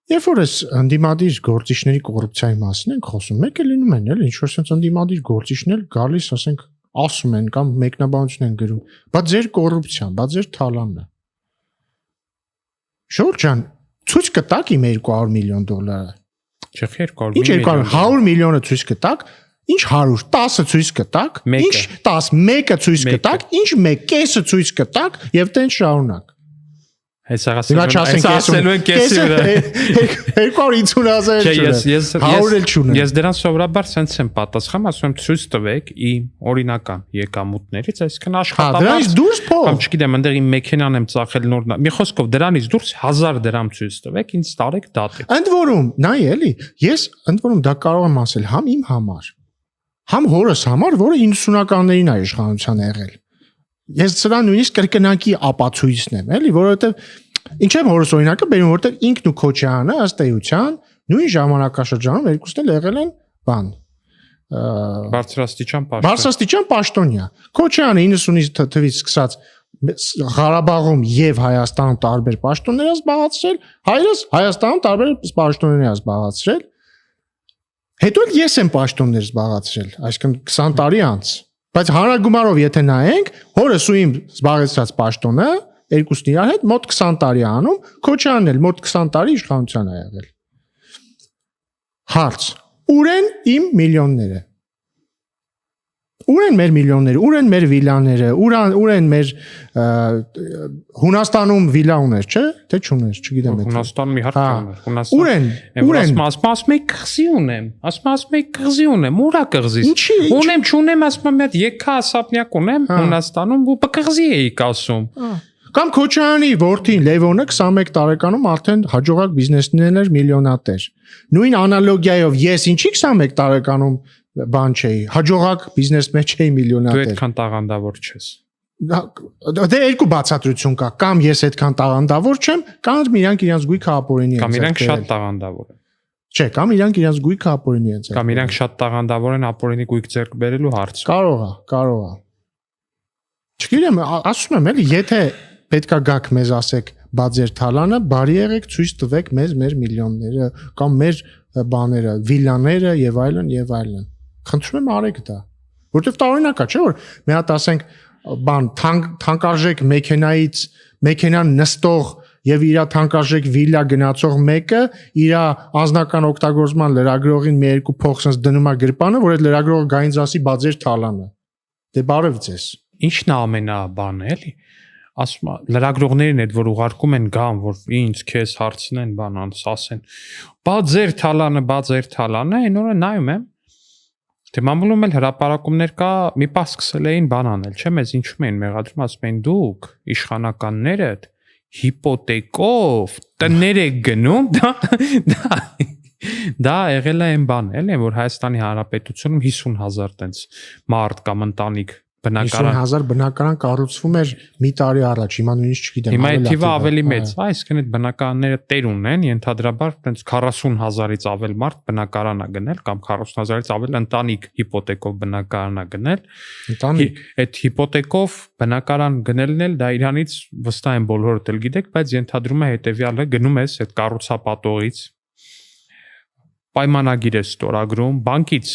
Երբ որ այս ընդդիմադիր գործիչների կոռուպցիայի մասին ենք խոսում, մեկը լինում են, էլի, ինչ որ sense ընդդիմադիր գործիչներ գալիս, ասենք, ասում են կամ մեկնաբանություն են գրում, բայց ձեր կոռուպցիան, բայց ձեր թալանն է։ Շորջ ջան, ցույց կտակ իմ $200 միլիոն։ Չէ, 200 Ինչ 200, 100 միլիոնը ցույց կտակ, ինչ 100, 10-ը ցույց կտակ, ինչ 10, 1-ը ցույց կտակ, ինչ 1, կեսը ցույց կտակ եւ տենց շարունակ։ Հեսա ասելու են կեսի վրա 250,000 չունեմ։ Ես դրան սովորաբար sense եմ պատասխանում, ասում եմ ցույց տվեք իմ օրինական եկամուտներից, այսինքն աշխատավարձ դուրս փող։ Կամ չգիտեմ, այնտեղ իմ մեքենան եմ ծախել նոր։ Մի խոսքով դրանից դուրս 1000 դրամ ցույց տվեք, ինձ տարեք դատեք։ Ընդ որում, նայ էլի, ես ընդ որում դա կարող եմ ասել համ իմ համար, համ հորս համար, որը 90-ականներին է իշխանության եղել։ Ես սրա նույնիսկ կրկնակի ապացույցն եմ, էլի, որովհետև ինչ եմ հորս օրինակը բերում, որովհետև ինքն ու Քոչյանը ըստ էության նույն ժամանակաշրջանում երկուսն էլ եղել են բան բարձրաստիճան պաշտոնյա։ Քոչյանը 90-ից թվից սկսած Ղարաբաղում եւ Հայաստանում տարբեր պաշտոններ է զբաղեցրել, հայրս Հայաստանում տարբեր պաշտոններ է զբաղեցրել։ Հետո ես եմ պաշտոններ զբաղեցրել, այսինքն 20 տարի անց։ Բայց հանրագումարով եթե նայենք, հորս ու իմ զբաղեցրած պաշտոնը երկուսն իրար հետ մոտ 20 տարի անում, Քոչյանն էլ մոտ 20 տարի իշխանության է եղել։ Հարց. ուր են իմ միլիոնները։ Ուր են մեր միլիոնները, ուր են մեր վիլաները, ուր են մեր Հունաստանում վիլա ուներ, չէ՞, թե չուներ, չգիտեմ եթե։ Հունաստանում իհարկե ուներ։ Ուր են։ Ասում մի կղզի ունեմ, ասում մի կղզի ունեմ, ուրա կղզիս։ Ունեմ, չունեմ, ասում մի հատ եկա ասապնյակ ունեմ Հունաստանում ու կղզի էի ասում։ Կամ Քոչյանի որդին Լևոնը 21 տարեկանում արդեն հաջողակ բիզնեսմեն էր, միլիոնատեր։ Նույն անալոգիայով ես ինչի 21 տարեկանում բան չէի, հաջողակ բիզնեսմեն չէի, միլիոնատեր։ Դու այդքան տաղանդավոր չես։ Դե երկու բացատրություն կա, կամ ես այդքան տաղանդավոր չեմ, կամ իրանք իրենց գույքը ապօրինի են։ Կամ իրանք շատ տաղանդավոր են։ Չէ, կամ իրանք իրենց գույքը ապօրինի են։ Կամ իրանք շատ տաղանդավոր են ապօրինի գույք ձեռք բերելու հարցում։ Կարող է։ Չգիտեմ, ասում եմ էլի, եթե պետքա գաք մեզ ասեք, բա ձեր թալանը, բարի եղեք ցույց տվեք մեզ մեր միլիոնները կամ մեր բաները, վիլաները եւ այլն եւ այլն։ Խնդրում եմ արեք դա։ Որտեվ տարօրինակ է, չէ՞ որ մի հատ ասենք բան թանկարժեք մեքենայից մեքենան նստող եւ իր թանկարժեք վիլա գնացող մեկը իր անձնական օգտագործման լրագրողին մի երկու փող sense դնում է գրպանը, որ այդ լրագրողը գայինց ասի, բա ձեր թալանը։ Դե բարև ձեզ։ Ինչն է ամենաբանը, էլի։ Ասում լրագրողներին այդ որ ուղարկում են գան որ ինձ քեզ հարցնեն բանանց ասեն բա ձեր թալանը այն օրը նայում եմ թե մամուլում էլ հրապարակումներ կա մի պահ սկսել էին բան անել չէ մեզ ինչու են մեղադրում ասում են դուք իշխանականները հիպոթեկով տներ եք գնում դա եղել է այն բան էլի որ Հայաստանի Հանրապետությունում 50,000 տենց մարդ կամ ընտանիք 50,000 բնակարան կառուցվում էր մի տարի առաջ, հիմա նույնիսկ չգիտեմ։ Հիմա այդ թիվը ավելի մեծ, այսինքն այդ բնակարանները տեր ունեն, ենթադրաբար տենց 40,000-ից ավել մարդ բնակարան է գնել կամ 40,000-ից ավել ընտանիք հիպոթեկով բնակարան է գնել։ Ընտանիք այդ հիպոթեկով բնակարան գնելն էլ դա իրանից վստահ եմ բոլորդ էլ գիտեք, բայց ենթադրում է հետեւյալը գնում ես այդ կառուցապատողից պայմանագիր ես ստորագրում, բանկից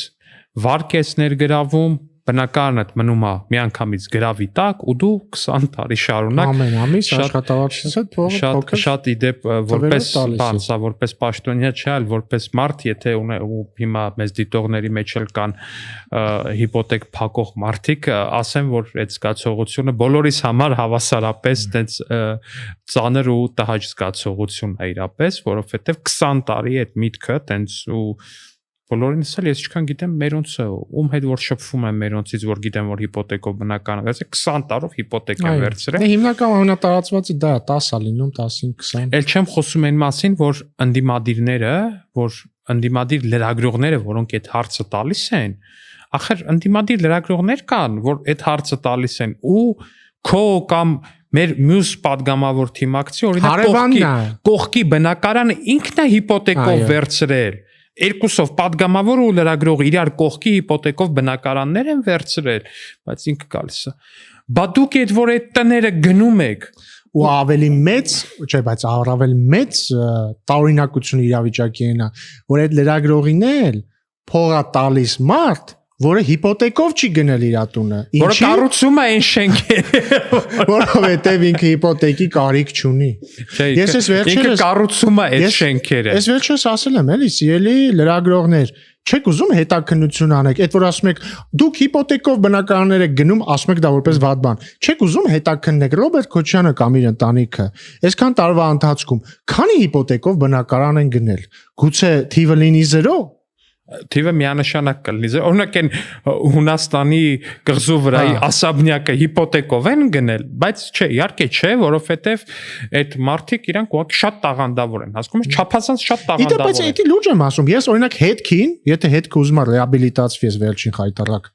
վարկ ես ներգրավում բնակարանդ մնում է միանգամից գրավի տակ ու դու 20 տարի շարունակ ամեն ամիս աշխատավարձից հետ փողը շատ իդեպ որպես բան, սա որպես պաշտոնյա չէ, այլ որպես մարդ, եթե ու հիմա մեզ դիտողների մեջ էլ կան հիպոթեք փակող մարդիկ, ասեմ, որ այդ զգացողությունը բոլորիս համար հավասարապես տենց ծանր ու տհաճ զգացողություն է իրապես, որովհետև 20 տարի այդ միտքը տենց ու բոլորինս էլ ես չքան գիտեմ մերոնցը ում հետ որ շփվում եմ մերոնցից որ գիտեմ որ հիպոթեկով բնակարան վերցրել 20 տարով հիպոթեկ են վերցրել։ Դե հիմնական ամենատարածվածը դա 10 է լինում 15-20։ Էլ չեմ խոսում այն մասին որ ընդդիմադիրները որ ընդդիմադիր լրագրողները որոնք այդ հարցը տալիս են ախր ընդդիմադիր լրագրողներ կան որ այդ հարցը տալիս են ու քո կամ մեր մյուս падգամավոր թիմակցի օրինակ կողքի բնակարանը ինքն է հիպոթեկով վերցրել երկուսով падգամավոր ու լրագրող իրար կողքի հիպոթեկով բնակարաններ են վերցրել, բայց ինքը գալիս է։ Բա դուք այդ որ այդ տները գնում եք, ու ավելի մեծ, չէ, բայց առավել մեծ տարօրինակություն իրավիճակի այնա, որ այդ լրագրողին էլ փողա տալիս մարդ, որը հիպոթեկով չի գնել իր տունը։ Որը կառուցում է այն շենքերը, որովհետև ինքը հիպոթեկի կարիք չունի։ Ես էս վերջերս ինքը կառուցում է այդ շենքերը։ Ես վերջերս ասել եմ, էլի, սիրելի լրագրողներ, չեք ուզում հետաքննություն անեք, այդ որ ասում եք դուք հիպոթեկով բնակարաններ եք գնում, ասում եք դա որպես վատ բան։ Չեք ուզում հետաքննեք Ռոբերտ Քոչյանը կամ իր ընտանիքը, այսքան տարվա ընթացքում քանի հիպոթեկով բնակարան են գնել։ Գուցե թիվը լինի 0։ Թիվը միանշանակ կլինի։ Օրինակ այն Հունաստանի կղզու վրայի ասաբնյակը հիպոթեկով են գնել, բայց չէ, իհարկե չէ, որովհետև այդ մարդիկ իրանք ուղղակի շատ տաղանդավոր են, հասկանում ես, չափազանց շատ տաղանդավոր են։ Բայց էդի լուրջ եմ ասում, ես օրինակ հետքին, եթե հետքը ուզում եմ ռեաբիլիտացվի, ես վերջին խայտարակ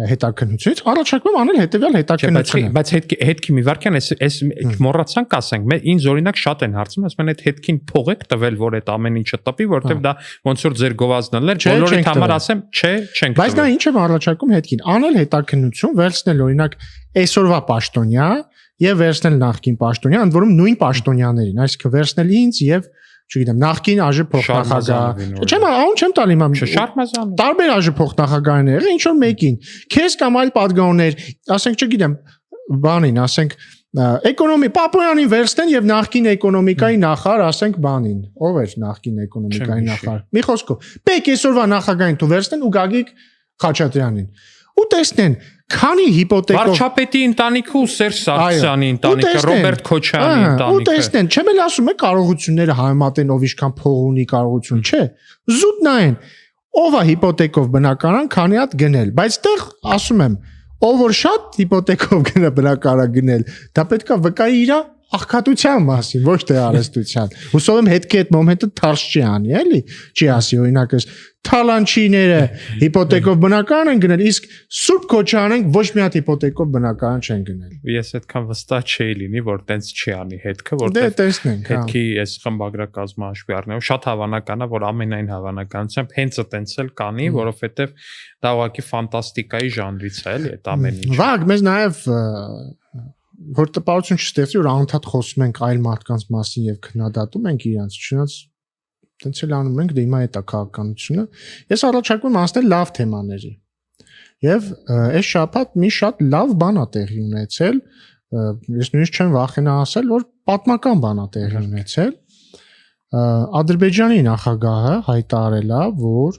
հետաքննությունից առաջարկում անել հետեւյալ հետաքննությունը։ Բայց հետքի մի վարքյան էս մոռացանք ասենք, ինձ օրինակ շատ են հարցնում, ասում են այդ հետքին փող եք տվել, որ այդ ամեն ինչը տպի, որովհետև դա ոնց որ ձեր գովազդն էր, բոլորի համար ասեմ, չէ, չենք տվել։ Բայց դա ինչ եմ առաջարկում հետքին, անել հետաքննություն, վերցնել օրինակ այսօրվա պաշտոնյա եւ վերցնել նախկին պաշտոնյա, ընդ որում նույն պաշտոնյաներին, այսինքն վերցնել ինձ եւ չգիտեմ, նախկին ԱԺ փոխնախագահ։ Չեմ, անուն չեմ տալի իմ Շարմազան։ Տարբեր ԱԺ փոխնախագահներ, ինչ որ մեկին, քեզ կամ այլ падգամներ, ասենք, չգիտեմ, բանին, ասենք, էկոնոմի Պապոյանին վերցնեն եւ նախկին էկոնոմիկայի նախարար, ասենք, բանին։ Ով էր նախկին էկոնոմիկայի նախարար։ Մի խոսքով, պետք այսօրվա նախագահին դու վերցնեն ու Գագիկ Խաչատրյանին։ Ու տեսնեն, քանի հիպոթեկով Վարչապետի ընտանիքը ու Սերժ Սարգսյանի ընտանիքը, Ռոբերտ Քոչյանի ընտանիքը։ Ու տեսնեն, չեմ էլ ասում է կարողությունները համեմատեն ով ինչքան փող ունի կարողություն, չէ։ Զուտ նայեն, ով է հիպոթեկով բնակարան քանի հատ գնել, բայց այդտեղ ասում եմ, ով որ շատ հիպոթեկով գնա բնակարան գնել, դա պետքա վկայի իր աղքատության մասին, ոչ թե արհեստության։ Հուսով եմ հետքի այդ մոմենտը թարս չի անի, էլի։ Չի ասի օրինակ էս թալանչիները հիպոթեկով բնակարան են գնել, իսկ Սուրբ Քոչյանենք ոչ մի հատ հիպոթեկով բնակարան չեն գնել։ Ես այդքան վստահ չէի լինի, որ տենց չի անի հետքը, որտեղ դե տեսնենք, հետքի այս խմբագրակազմը հաշվի առնելով շատ հավանական է, որ ամենայն հավանականությամբ հենց այտենց էլ կանի, որովհետև դա ուղղակի ֆանտաստիկայի ժանրից է, էլի այդ ամեն ինչը։ Վաղ մեզ նաև որ տպավորություն չստեղծի, որ անընդհատ խոսում ենք այլ մարդկանց մասին եւ քննադատում ենք իրանց, չնայած տենց էլ անում ենք, դե հիմա այդ է քաղաքականությունը։ Ես առաջարկում եմ անցնել լավ թեմաների։ Եվ այս շաբաթ մի շատ լավ բան է տեղի ունեցել, ես նույնիսկ չեմ վախենա ասել, որ պատմական բան է տեղի ունեցել։ Ադրբեջանի նախագահը հայտարարել է, որ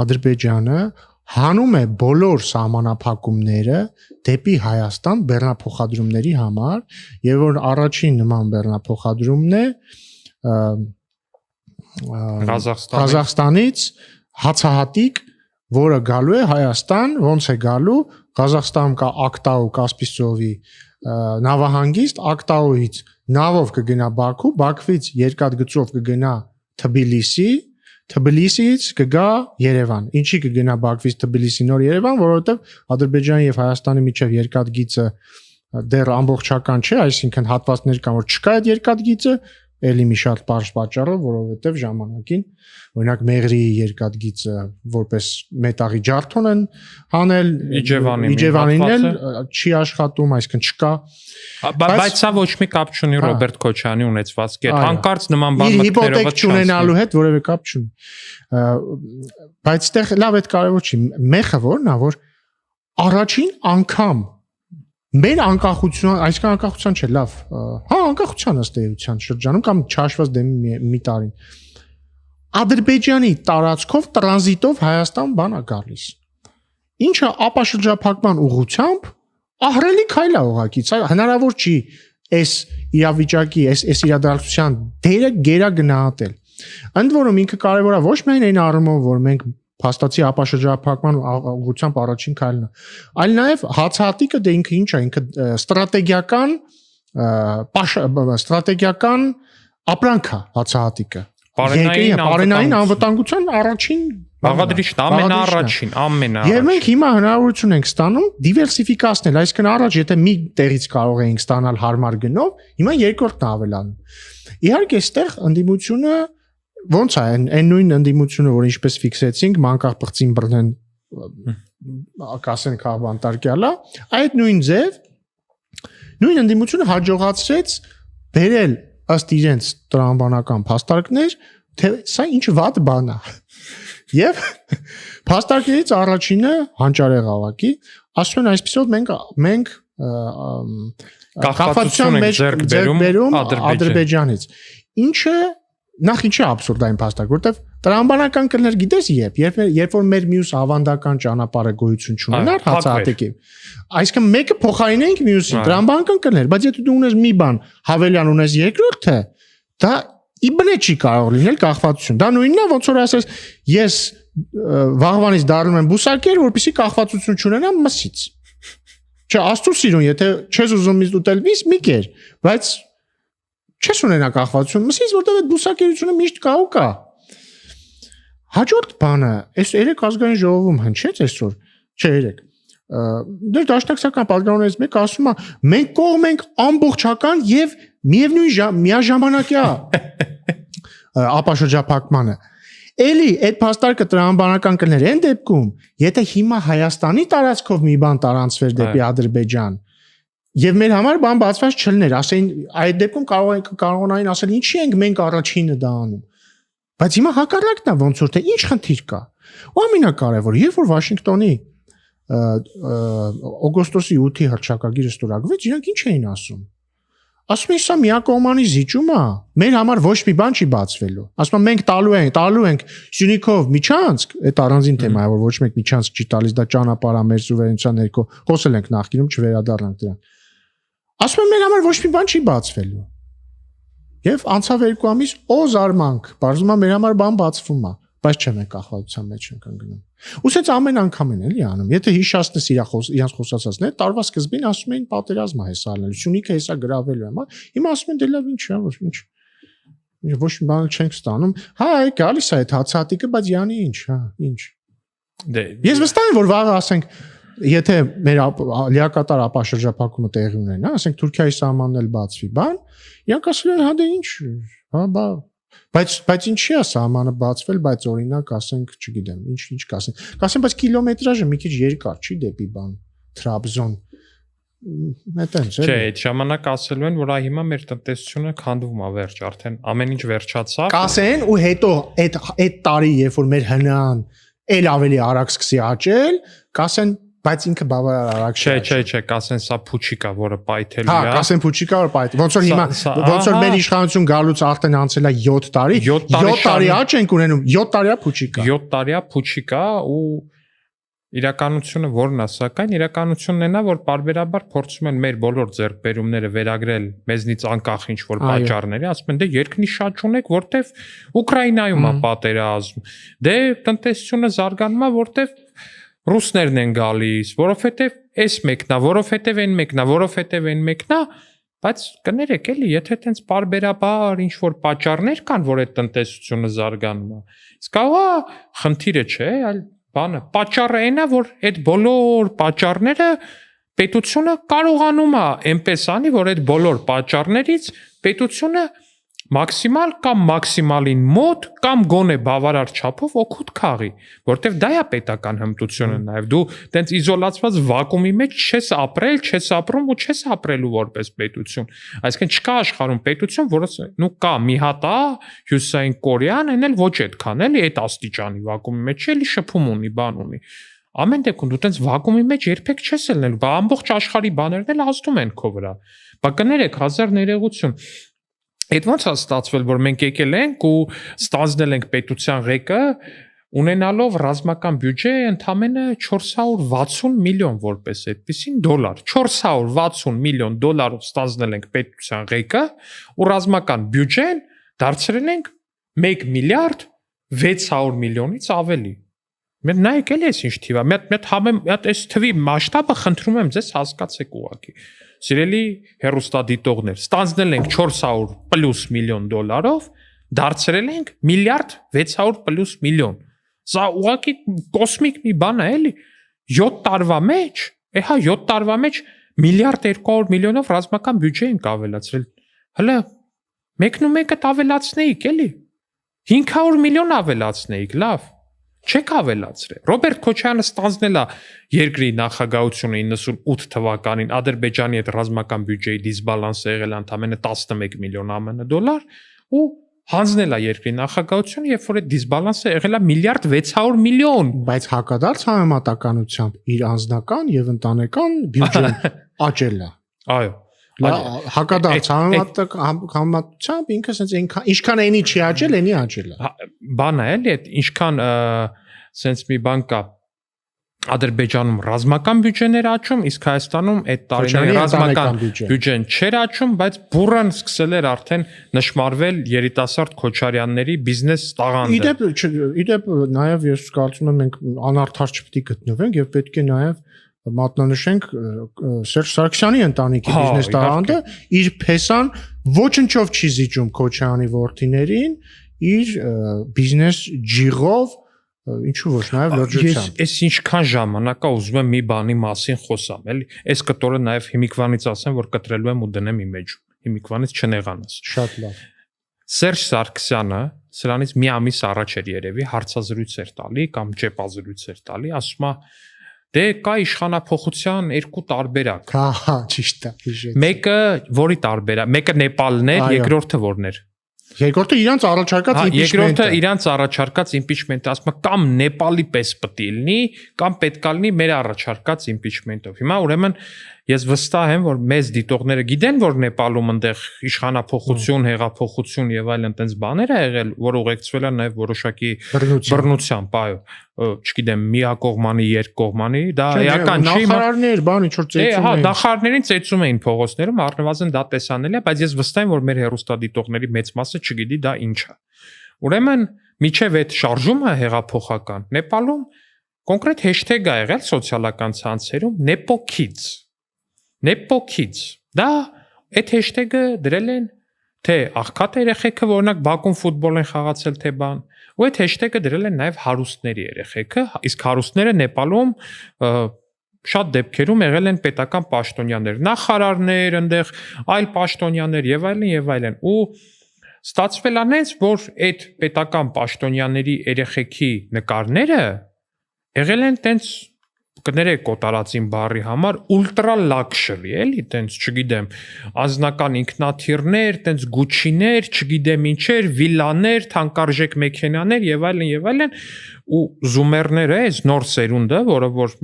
Ադրբեջանը հանում է բոլոր սահմանափակումները դեպի Հայաստան բեռնափոխադրումների համար, եւ որ առաջին նման բեռնափոխադրումն է Ղազախստանից հացահատիկ, որը գալու է Հայաստան, ոնց է գալու, Ղազախստանում կա Ակտաու Կասպից ծովի նավահանգիստ, Ակտաուից նավով կգնա Բաքու, Բաքվից երկաթգծով կգնա Թբիլիսի, Թբիլիսիից կգա Երևան։ Ինչի կգնա Բաքվից Թբիլիսի նոր Երևան, որովհետև Ադրբեջանի եւ Հայաստանի միջև երկաթգիծը դեռ ամբողջական չէ, այսինքն հատվածներ կան, որ չկա այդ երկաթգիծը, էլի մի շատ բարձ պատճառով, որովհետև ժամանակին օրինակ Մեղրիի երկաթգիծը որպես մետաղի ջարդոն են հանել, Իջևանին էլ չի աշխատում, այսինքն չկա։ Բայց սա ոչ մի կապ չունի Ռոբերտ Քոչյանի ունեցվածքի հետ։ Հանկարծ նման բան մտքերով հիպոթեք չունենալու հետ որևէ կապ չունի։ Բայց այդտեղ լավ այդ կարևոր չի։ Մեխը որն է, որ առաջին անգամ մեր անկախություն, այսքան անկախության չէ, լավ, հա, անկախության ըստ էության շրջանում կամ չհաշված դեմի մի տարին Ադրբեջանի տարածքով տրանզիտով Հայաստան բան է գալիս։ Ինչը ապաշրջափակման ուղղությամբ ահռելի քայլ է ուղղակից, հնարավոր չի այս իրավիճակի, այս իրադարձության դերը գերա գնահատել։ Ընդ որում ինքը կարևոր է ոչ միայն այն առումով, որ մենք փաստացի ապաշրջափակման ուղղությամբ առաջին քայլն է, այլ նաև հացահատիկը դե ինքը ինչ է, ինքը ստրատեգիական ապրանք է հացահատիկը։ Պարենային անվտանգության առաջին բաղադրիչն ամենաառաջին։ Եվ մենք հիմա հնարավորություն ենք ստանում դիվերսիֆիկացնել, այսինքն առաջ եթե մի տեղից կարող էինք ստանալ հարմար գնով, հիմա երկրորդն է ավելանում։ Իհարկե, այստեղ ընդդիմությունը ոնց է, այն նույն ընդդիմությունը, որ ինչպես ֆիքսեցինք, մանկախ բղծին բռնեն կասեն քաղբանտարկյալա, այդ նույն ձև Նույն ընդդիմությունը հաջողացրեց բերել ըստ իրենց տրամաբանական փաստարկներ, թե սա ինչ վատ բան է։ Եվ փաստարկներից առաջինը հանճարեղ ավակի, ասում են այսպեսով մենք կախվածություն ենք ձեռք բերում Ադրբեջանից։ Ինչը նախ ինչի աբսուրդային փաստարկ, որտեվ տրամաբանական կլներ գիտես երբ որ մեր մյուս ավանդական ճանապարհը գոյություն չունենար հացահատիկի, այսինքն մեկը փոխարինենք մյուսին, տրամաբանական կլներ, բայց եթե դու ունես մի բան, հավելյան ունես երկրորդը, դա իբնե չի կարող լինել կախվածություն։ Դա նույնն է, ոնց որ ասես, ես վաղվանից դառնում եմ բուսակեր, որպեսզի կախվածություն չունենամ մսից։ Չէ, աստծո սիրուն, եթե չես ուզում միս ուտել միս, մի կեր, բայց չես ունենա կախվածություն մսից, որտեղ այդ բուսակերությունը միշտ կա ու կա։ Հաջորդ բանը, այս երեք ազգային ժողովում հնչեց այսօր, չէ երեք։ Դեր դաշնակցական պատգամներից մեկը ասում է, մենք կողմ ենք ամբողջական եւ միաժամանակյա ապաշրջափակմանը։ Էլի այդ փաստարկը տրամաբանական կլներ այն դեպքում, եթե հիմա Հայաստանի տարածքով մի բան տարանցվեր դեպի Ադրբեջան, եւ մեր համար բան բացված չլներ, ասեն այդ դեպքում կարողանային ասել ինչի ենք մենք առաջինը դա անում։ Բայց հիմա հակառակն է ոնց որ թե ինչ խնդիր կա։ Ու ամենակարևորը, երբ որ Վաշինգտոնի օգոստոսի 8-ի հռչակագիրը ստորագրվեց, իրանք ինչ էին ասում։ Ասում են սա միակողմանի զիջում է, մեր համար ոչ մի բան չի բացվելու։ Ասում են մենք տալու ենք Սյունիքով միջանցք, այդ առանձին թեմա է, որ ոչ մեկ միջանցք չի տալիս, դա ճանապարհ է մեր սուվերենության ներքո, խոսել ենք նախկինում, չվերադառնանք դրան։ Ասում են մեր համար ոչ մի բան չի բացվելու։ Եվ անցավ 2 ամիս զարմանք, բարձում է մեր համար բան բացվում է, բայց չէ մենք կախվածության մեջ ենք ընկնում։ Ու սենց ամեն անգամ են էլի անում։ Եթե հիշացնես իրանց խոսածածները, տարվա սկզբին ասում էին պատերազմ է հեսա ալնելու, Սյունիքը հեսա գրավելու է, հիմա ասում են դե լավ ինչ է, ոչ մի բան չենք ստանում։ Հա, գալիս է այդ հացահատիկը, բայց յանի ինչ, հա, ինչ։ Դե ես վստահ եմ, որ վաղը ասենք, եթե մեր լիակատար ապաշրջափակումը տեղի ունենա, ասենք Թուրքիայի սահմանն էլ բացվի, բան, իրանք ասել են, հա դե ինչ, հա, բա Բայց ինչի է սահմանը բացվել, բայց օրինակ ասենք, չգիտեմ, ինչ կասեն։ Կասեն, բայց կիլոմետրաժը մի քիչ երկար չի դեպի բան, Թրաբզոն։ Մետենց է։ Չէ, այդ ժամանակ ասելու են, որ հիմա մեր տնտեսությունը քանդվում է վերջ, արդեն ամեն ինչ վերջացավ։ Կասեն ու հետո այդ տարի, երբ որ մեր հնան էլ ավելի արագ սկսի աճել, կասեն բայց ինքը բավարար արագ չէ, կասեն սա փուչիկա, որը պայթելու է։ Հա, կասեն փուչիկա, որը պայթ։ Ոնց որ հիմա, ոնց որ մեր իշխանություն գալուց արդեն անցել է 7 տարի, 7 տարի աճ ենք ունենում, 7 տարիա փուչիկա։ 7 տարիա փուչիկա ու իրականությունը որն է, սակայն իրականությունն է նա, որ պարբերաբար փորձում են մեր բոլոր ձեռքբերումները վերագրել մեզնից անկախ ինչ որ պատճառների, ասում են դե երկնի շատ չունեք, որտեվ Ուկրաինայում է պատերազմ։ Դե տնտեսությունը զարգանում է, որտեվ ռուսներն են գալիս, որովհետև այս մեկնա, որովհետև այն մեկնա, որովհետև այն մեկնա, բայց կներեք էլի, եթե տենց պարբերաբար ինչ որ պատճառներ կան, որ այդ տնտեսությունը զարգանում է, իսկ կարող է խնդիրը չէ, այլ բանը, պատճառը այն է, որ այդ բոլոր պատճառները պետությունը կարողանում է այնպես անի, որ այդ բոլոր պատճառներից պետությունը մաքսիմալ կամ մաքսիմալին մոտ կամ գոնե բավարար չափով օգուտ քաղի, որտեվ դա է պետական հմտությունը նաև դու տենց իզոլացված վակուումի մեջ չես ապրել, չես ապրում ու չես ապրելու որպես պետություն, այսինքն չկա աշխարհում պետություն, որը նու կա մի հատ է Հյուսիսային Կորեան, այն էլ ոչ այդքան էլի այդ աստիճանի վակուումի մեջ էլի շփում ունի, բան ունի։ Ամեն դեպքում դու տենց վակուումի մեջ երբեք չես ելնելու, բա ամբողջ աշխարհի բաներն էլ ազդում են քո վրա։ Բա կներեք, հազար ներողություն Այդ ոնց է ստացվել, որ մենք եկել ենք ու ստանձնել ենք պետության ղեկը, ունենալով ռազմական բյուջե ընդամենը 460 միլիոն որպես այդպիսին դոլար, 460 միլիոն դոլարով ստանձնել ենք պետության ղեկը ու ռազմական բյուջեն դարձրել ենք 1 միլիարդ 600 միլիոնից ավելի։ Մենք նայեք էլի այս ինչ թիվ է, մի հատ այս թվի մասշտաբը խնդրում եմ ձեզ հասկացեք ուղղակի։ Սիրելի հեռուստադիտողներ, ստանձնել ենք 400 պլյուս միլիոն դոլարով, դարձրել ենք միլիարդ 600 պլյուս միլիոն։ Սա ուղղակի կոսմիկ մի բան է, էլի։ 7 տարվա մեջ, հա 7 տարվա մեջ միլիարդ 200 միլիոնով ռազմական բյուջե ենք ավելացրել։ Հələ մեկն ու մեկը ավելացնեիք, էլի։ 500 միլիոն ավելացնեիք, լավ։ Չեք ավելացրել։ Ռոբերտ Քոչարյանը ստանձնել է երկրի նախագահությունը 98 թվականին Ադրբեջանի հետ ռազմական բյուջեի դիսբալանսը եղել ընդամենը 11 միլիոն ԱՄՆ դոլար ու հանձնել է երկրի նախագահությունը, երբ որ այդ դիսբալանսը եղել է միլիարդ 600 միլիոն։ Բայց հակադարձ համեմատականությամբ իր անձնական եւ ընտանեկան բյուջեն աճել է։ Այո։ Հակադարձ համեմատությամբ ինքը sense ինչքան այնի չի աճել, այնի աճել է։ Բան է էլի, այդ ինչքան sense մի բան կա Ադրբեջանում ռազմական բյուջեներ աճում, իսկ Հայաստանում այդ տարիների ռազմական բյուջեն չէր աճում, բայց բուրըն սկսել էր արդեն նշмарվել երիտասարդ Քոչարյանների բիզնես տաղանդը։ Իդեպ նաև ես կարծում եմ մենք անարդար չպետք է գտնվենք եւ պետք է նաև մատնանշենք Սերժ Սարգսյանի ընտանիքի բիզնես տաղանդը, իր փեսան ոչնչով չի զիջում Քոչարյանի որդիներին, իր բիզնես ջիղով ինչու ոչ նաև լրջությամբ։ Ես ինչքան ժամանակ է ուզում եմ մի բանի մասին խոսամ, էլի։ Այս կտորը նաև հիմիկվանից ասեմ, որ կտրելու եմ ու դնեմ իմեջում։ Հիմիկվանից չնեղանաս։ Շատ լավ։ Սերժ Սարգսյանը սրանից մի ամիս առաջ էր երևի հարցազրույց էր տալի կամ ճեպազրույց էր տալի, ասում է դե կա իշխանափոխության երկու տարբերակ։ Հա, ճիշտ է։ Մեկը որի տարբերակ, մեկը Նեպալն էր, երկրորդը որն էր։ Երկրորդը իրանց առաջարկած impeachment-ը։ Երկրորդը իրանց առաջարկած impeachment-ը, ասում է կամ Նեպալի պես պետք է լինի, կամ պետք է լինի մեր առաջարկած impeachment-ով։ Հիմա ուրեմն ես վստահ եմ, որ մեծ դիտողները գիտեն, որ Նեպալում այնտեղ իշխանափոխություն, հեղափոխություն եւ այլն այնտենց բաներ ա եղել, որ ուղեկցվել է նաեւ որոշակի բռնությամբ, այո, չգիտեմ, միակողմանի, երկկողմանի, դա էական չի։ Նախարարներ, բան ինչ որ ծեծում էին։ Հա, նախարարներին ծեծում էին փողոցներում, առնվազն դա տեսանելի է, բայց ես վստահ եմ, որ մեր հեռուստադիտողների մեծ մասը չգիտի դա ինչ է։ Ուրեմն, միջև այդ շարժումը հեղափոխական Նեպալում կոնկրետ հեշթեգ ա եղել սոցիալական ցանցերում Nepokids։ Nepokids։ Դա այդ հեշթեգը դրել են թե աղքատ երեխեքը, օրինակ Բաքուն ֆուտբոլ են խաղացել թե բան, ու այդ հեշթեգը դրել են նաև հարուստների երեխեքը, իսկ հարուստները Նեպալում շատ դեպքերում եղել են պետական պաշտոնյաներ, նախարարներ, այնտեղ այլ պաշտոնյաներ եւ այլն եւ այլն։ Ու ստացվել անենց, որ այդ պետական պաշտոնյաների երեխեքի նկարները եղել են տենց կներեք կոտարածին բառի համար ուլտրա լաքշրի, էլի, տենց, չգիտեմ, անձնական ինքնաթիռներ, տենց գուչիներ, չգիտեմ ինչեր, վիլաներ, թանկարժեք մեքենաներ եւ այլն, ու զումերները, այս նոր սերունդը, որը որ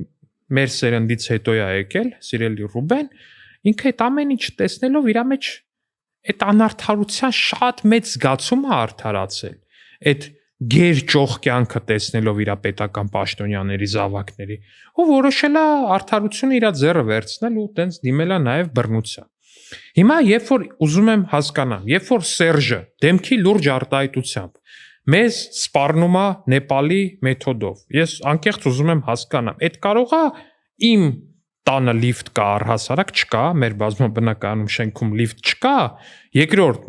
մեր սերնդից հետո է եկել, սիրելի Ռուբեն, ինքը այդ ամեն ինչ տեսնելով իր մեջ այդ անարդարության շատ մեծ զգացում է արդարացել։ Այդ գեր ճոխ կյանքը տեսնելով իր պետական պաշտոնյաների զավակների ու որոշել է արդարությունը իր ձեռը վերցնել ու տենց դիմել է նաև բռնության։ Հիմա երբ որ ուզում եմ հասկանամ, երբ որ Սերժը դեմքի լուրջ արտահայտությամբ մեզ սպառնում է Նեպալի մեթոդով, ես անկեղծ ուզում եմ հասկանամ, այդ կարող է իմ տանը լիֆտ կա առհասարակ չկա, մեր բազմաբնակարանում շենքում լիֆտ չկա, երկրորդ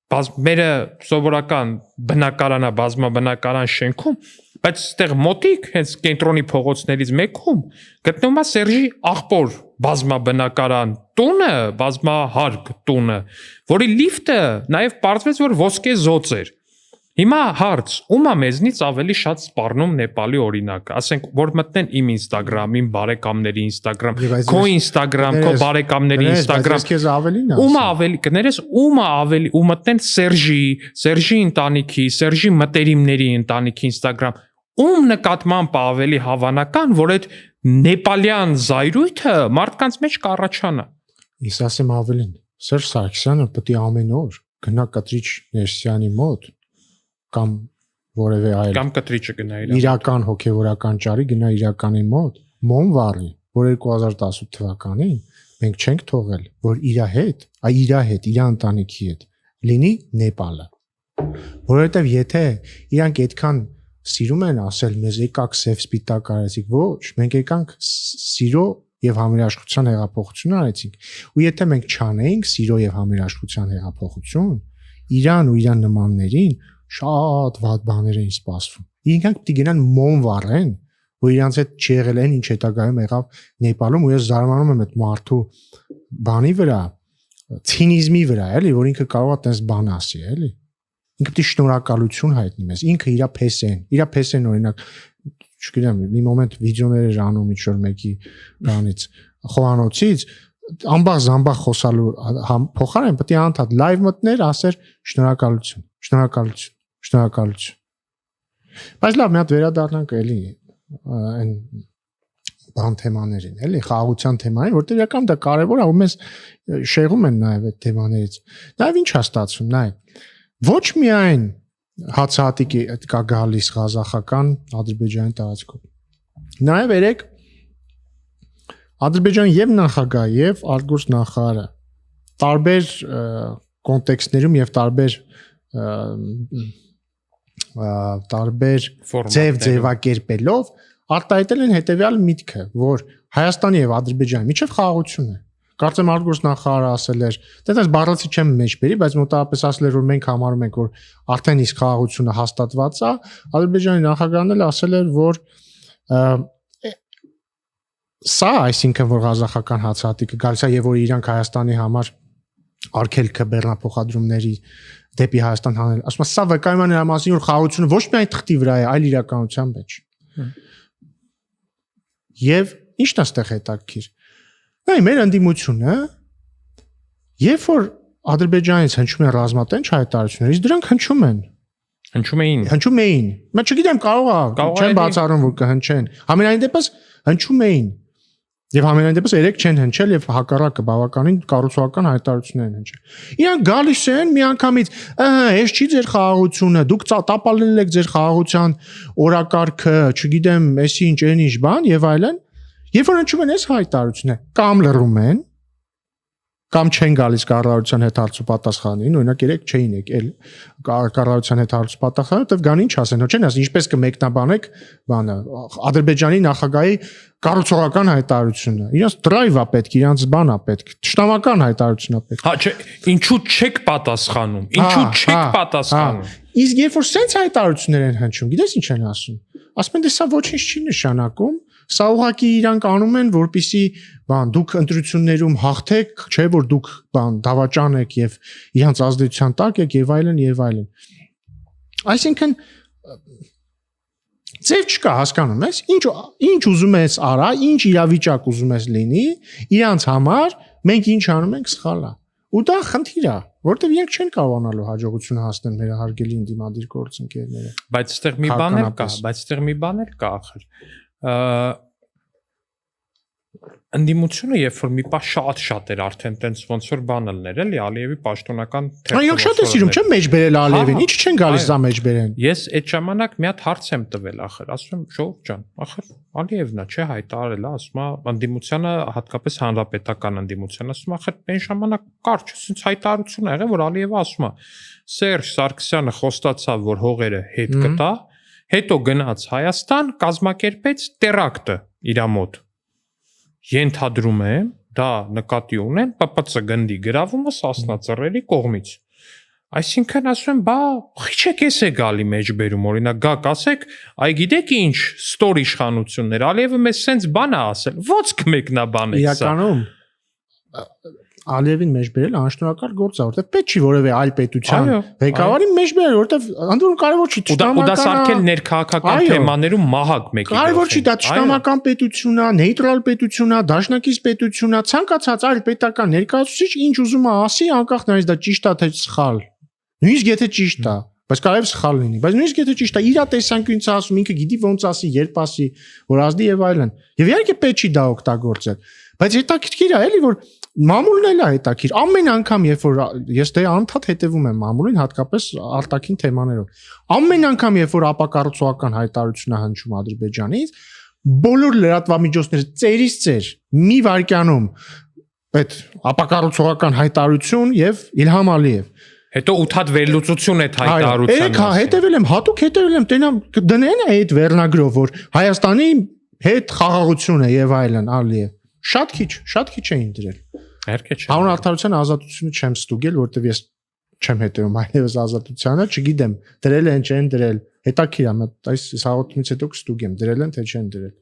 մերը սովորական բնակարանա բազմաբնակարան շենքում, բայց այստեղ մոտիկ հենց կենտրոնի փողոցներից մեկում գտնվում է Սերժի աղբոր բազմաբնակարան տունը, բազմահարկ տունը, որի լիֆտը նաև պարզվեց, որ ոսկե զոծ էր։ Հիմա հարց, ում է մեզնից ավելի շատ սպառնում Նեպալի օրինակը, ասենք, որ մտնեն իմ Instagram, իմ բարեկամների Instagram, քո Instagram, քո բարեկամների Instagram, ում է ավելի, կներես, ում է ավելի, ու մտնեն Սերժի ընտանիքի, Սերժի մտերիմների ընտանիքի Instagram, ում նկատմամբ ավելի հավանական, որ այդ նեպալյան զայրույթը մարդկանց մեջ կառաջանա։ Ես ասեմ ավելին, Սերժ Սարգսյանը պետք է ամեն օր գնա Կտրիչ Ներսյանի մոտ կամ որևէ այլ կամ կտրիչը գնա իրական հոգևորական ճարի գնա իրականի մոտ մոմ վառի, որ 2018 թվականին մենք չենք թողել, որ իր հետ, իր ընտանիքի հետ լինի Նեպալը։ Որովհետև եթե իրանք այդքան սիրում են ասել մեզ եկաք սև սպիտակ արեցիք, ոչ, մենք եկանք սիրո եւ համերաշխության հեղափոխություն արեցինք։ Ու եթե մենք չանեինք սիրո եւ համերաշխության հեղափոխություն, իրան ու իրան նմաններին շատ վատ բաներ էին սպասվում։ Ինքնանք պիտի գնան մոմ վառեն, որ իրանց հետ չեղել են ինչ հետագայում եղավ Նեպալում, ու ես զարմանում եմ այդ մարդու բանի վրա, ցինիզմի վրա, էլի, որ ինքը կարող է տես բան ասի, էլի։ ինքը պետք է շնորհակալություն հայտնի մեզ, ինքը իր փեսեն օրինակ, չգիտեմ, մի մոմենտ վիդեոներ էր անում ինչ-որ մեկի բանից, խոհանոցից, ամբախ խոսալու փոխարեն պետք է անդադ լայվ մտներ, ասեր շնորհակալություն։ Բայց լավ, մի հատ վերադառնանք էլի այն բան թեմաներին, էլի խաղաղության թեմային, որտեղ իրական դա կարևոր է, ու մեզ շեղում են նաև այդ թեմաներից։ Նաև ինչ է ստացվում, նայ։ Ոչ միայն հացահատիկի կա գալիս ղազախական Ադրբեջանի տարածքով։ Նաև երեք Ադրբեջանի եւ նախագահ եւ արտգործ նախարարը տարբեր կոնտեքստներում եւ տարբեր ձևակերպելով արտահայտել են հետեւյալ միտքը, որ Հայաստանի եւ Ադրբեջանի միջև խաղաղություն է։ Կարծեմ արտգործ նախարարը ասել էր, դες բառացի չեմ մեջբերի, բայց մոտավորապես ասել էր, որ մենք համարում ենք, որ արդեն իսկ խաղաղությունը հաստատված է։ Ադրբեջանի նախագահն էլ ասել էր, որ սա, այսինքն որ ղազախական հացահատիկը գալիս է եւ որ իրանք Հայաստանի համար արգելքը բեռնափոխադրումների դեպի Հայաստան հանել, ասում է սա վկայում է նրա մասին, որ խաղաղությունը ոչ միայն թղթի վրա է, այլ իրականության մեջ։ Եվ ի՞նչն է ստեղ հետաքրքիր։ Այ մեր ընդդիմությունը, երբ որ Ադրբեջանից հնչում են ռազմատենչ հայտարարություններ, իսկ դրանք հնչում էին։ Mən չգիտեմ, կարող է, չեմ բացառում, որ կհնչեն։ Ամենայն դեպս հնչում էին։ Եվ ամենայն դեպս երեք չեն հնչել եւ հակառակը բավականին կառուցողական հայտարարություններ են հնչել։ Իրանք գալիս են միանգամից, այս չի ձեր խաղաղությունը, դուք տապալել եք ձեր խաղաղության օրակարգը, չգիտեմ, էսի ինչ այն ինչ բան եւ այլն։ Երբ որ հնչում են այս հայտարարությունները, կամ լռում են, կամ չեն գալիս կառավարության հետ հարց ու պատասխանին, օրինակ երեք չէին եկել կառավարության հետ հարց ու պատասխանը, որտեվ գան ինչ ասեն, ոչ չեն ասեն, ինչպես կմեկնաբանեք բանը, Ադրբեջանի նախագահի կառուցողական հայտարարությունը։ Իրանց դրայվ է պետք, իրանց բան է պետք, ճշտամական հայտարարություն է պետք։ Հա, չէ, ինչու չեք պատասխանում։ Իսկ երբ որ սենց հայտարարություններ են հնչում, գիտես ինչ են ասում։ Ասում են, դե սա ոչինչ չի նշանակում։ Սա ուղղակի իրանք անում են, որպեսզի բան դուք ընտրություններում հաղթեք, չէ՞ որ դուք բան դավաճան եք եւ իրանց ազդեցության տակ եք եւ այլն եւ այլն։ Այսինքն ձև չկա, հասկանում ես, ինչ ուզում ես արա, ինչ իրավիճակ ուզում ես լինի, իրանց համար մենք ինչ անում ենք սխալ է։ Ու դա խնդիր է, որտեվ իրենք չեն կարողանալու հաջողություն հասնել մեր հարգելի ընդդիմադիր գործընկերները։ Բայց այստեղ մի բան էլ կա, ախր ընդդիմությունը երբ որ մի պահ շատ էր արդեն տենց ոնց որ բան ելներ էլի Ալիևի պաշտոնական թերթը։ Այո, շատ է սիրում, չեմ մեջբերել Ալիևին, ինչ չեն գալիս դա մեջբերեն։ Ես այդ ժամանակ մի հատ հարց եմ տվել ախր, ասում եմ ժողովուրդ ջան, ախր Ալիևն է, չէ, հայտարարել է, ասում է ընդդիմությանը, հատկապես հանրապետական ընդդիմությանը, ասում ախր այն ժամանակ կար, ասենց հայտարարություն ա եղել, որ Ալիևը ասում է Սերժ Սարգսյանը խոստացավ, որ հողերը հետ կտա, հետո գնաց Հայաստան, կազմակերպեց տերակտը իր մոտ։ Ենթադրում եմ, դա նկատի ունեն ՊՊՑ գնդի գրավումը Սասնա-Ծռերի կողմից։ Այսինքն ասում եմ, բա խիչեք էս է գալի մեջբերում, օրինակ գաք ասեք, այ գիտեք ինչ, ստոր իշխանություններ, Ալիևը մեզ սենց բան է ասել, ո՞նց կմեկնաբանեք սա։ Իրականում Ալիևին մեջբերել անշնորհակալ գործ է, որտեղ պետք չի որևէ այլ պետության ղեկավարին մեջբերել, որտեղ անդրում կարևոր չի ճշտամական։ Ու դա սարքել ներքաղաքական թեմաներում մահակ մեկի։ Կարևոր չի, դա ճշտամական պետություն է, նեյտրալ պետություն է, դաշնակից պետություն է, ցանկացած այլ պետական ներկայացուցիչ ինչ ուզում է ասի, անկախ նրանից դա ճիշտ է թե սխալ։ Նույնիսկ եթե ճիշտ է, բայց կարող է սխալ լինի, բայց նույնիսկ եթե ճիշտ է, իր տեսանկյունից ասում, ինքը գիտի ոնց ասի, երբ ասի, որ ազդի եւ այլն։ Եվ իհարկե պետք չի դա օգտագործել։ Բայց հետաքրքիր է էլի, որ մամուլն էլ է հետաքրքիր։ Ամեն անգամ, երբ որ ես դե անդադ հետևում եմ մամուլին, հատկապես արտաքին թեմաներով։ Ամեն անգամ, երբ որ ապակառուցողական հայտարարություն է հնչում Ադրբեջանից, բոլոր լրատվամիջոցները ծերից ծեր մի վայրկյանում այդ ապակառուցողական հայտարարություն եւ Իլհամ Ալիև։ Հետո 8 հատ վերլուծություն այդ հայտարարության։ Հա, հետևել եմ, հատուկ հետևել եմ, տենամ դնեն այդ վերնագրով, որ Հայաստանի հետ խաղաղություն է եւ այլն, Ալիև։ Շատ քիչ էին դրել։ Իհարկե չէ։ Հանուն արդարության ազատությունը չեմ ստուգել, որտեվ ես չեմ հետևում այլևս ազատությանը, չգիտեմ, դրել են, չեն դրել։ Հետաքրքիր է, այս հաղորդումից հետո կստուգեմ, դրել են թե չեն դրել։